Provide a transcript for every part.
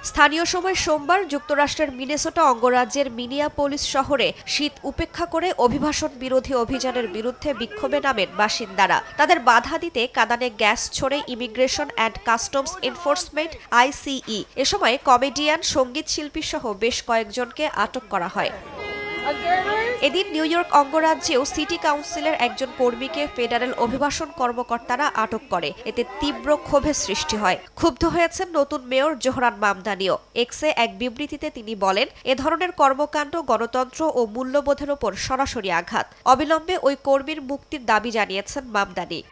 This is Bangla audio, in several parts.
স্থানীয় সময় সোমবার যুক্তরাষ্ট্রের মিনেসোটা অঙ্গরাজ্যের মিনিয়াপোলিস শহরে শীত উপেক্ষা করে অভিবাসন বিরোধী অভিযানের বিরুদ্ধে বিক্ষোভে নামেন বাসিন্দারা। তাদের বাধা দিতে কাঁদানে গ্যাস ছড়ে immigration and customs enforcement ICE। এ সময় কমেডিয়ান, সঙ্গীত শিল্পী সহ বেশ কয়েকজনকে আটক করা হয়। এদিন নিউ ইয়র্ক অঙ্গরাজ্যেও সিটি কাউন্সিলের একজন কর্মীকে ফেডারেল অভিবাসন কর্মকর্তারা আটক করে। এতে তীব্র ক্ষোভের সৃষ্টি হয়। ক্ষুব্ধ হয়েছেন নতুন মেয়র জোহরান মামদানিও। এক্সে এক বিবৃতিতে তিনি বলেন, এ ধরনের কর্মকাণ্ড গণতন্ত্র ও মূল্যবোধের ওপর সরাসরি আঘাত। অবিলম্বে ওই কর্মীর মুক্তির দাবি জানিয়েছেন মামদানি।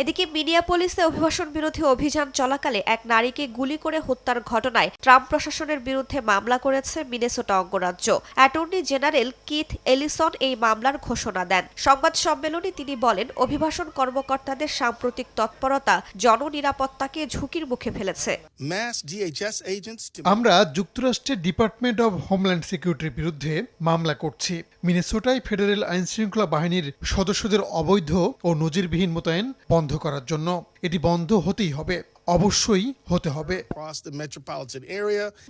এদিকে মিনিয়াপোলিসে অভিবাসন বিরোধী অভিযান চলাকালে এক নারীকে গুলি করে হত্যার ঘটনায় ট্রাম্প প্রশাসনের বিরুদ্ধে মামলা করেছে মিনেসোটা অঙ্গরাজ্য। অ্যাটর্নি জেনারেল কিথ এলিসন এই মামলার ঘোষণা দেন। সংবাদ সম্মেলনে তিনি বলেন, অভিবাসন কর্মকর্তাদের সাম্প্রতিক তৎপরতা জননিরাপত্তাকে ঝুঁকির মুখে ফেলেছে। আমরা যুক্তরাষ্ট্রের ডিপার্টমেন্ট অব হোমল্যান্ড সিকিউরিটির বিরুদ্ধে মামলা করছি। মিনেসোটায় ফেডারেল আইনশৃঙ্খলা বাহিনীর সদস্যদের অবৈধ ও নজিরবিহীন মোতায়েন বন্ধ করার জন্য। এটি বন্ধ হতেই হবে, অবশ্যই হতে হবে।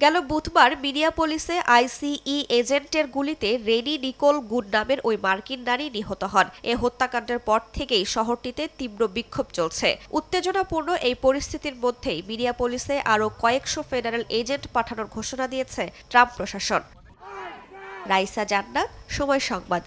গেল বুধবার মিনিয়াপোলিসে ICE এজেন্টের গুলিতে রেনি নিকোল গুড নামের ওই মার্কিন নারী নিহত হন। এ হত্যাকাণ্ডের পর থেকেই শহরটিতে তীব্র বিক্ষোভ চলছে। উত্তেজনাপূর্ণ এই পরিস্থিতির মধ্যেই মিনিয়াপোলিসে আরও কয়েকশো ফেডারেল এজেন্ট পাঠানোর ঘোষণা দিয়েছে ট্রাম্প প্রশাসন। রাইসা জান্নাত, সময় সংবাদ।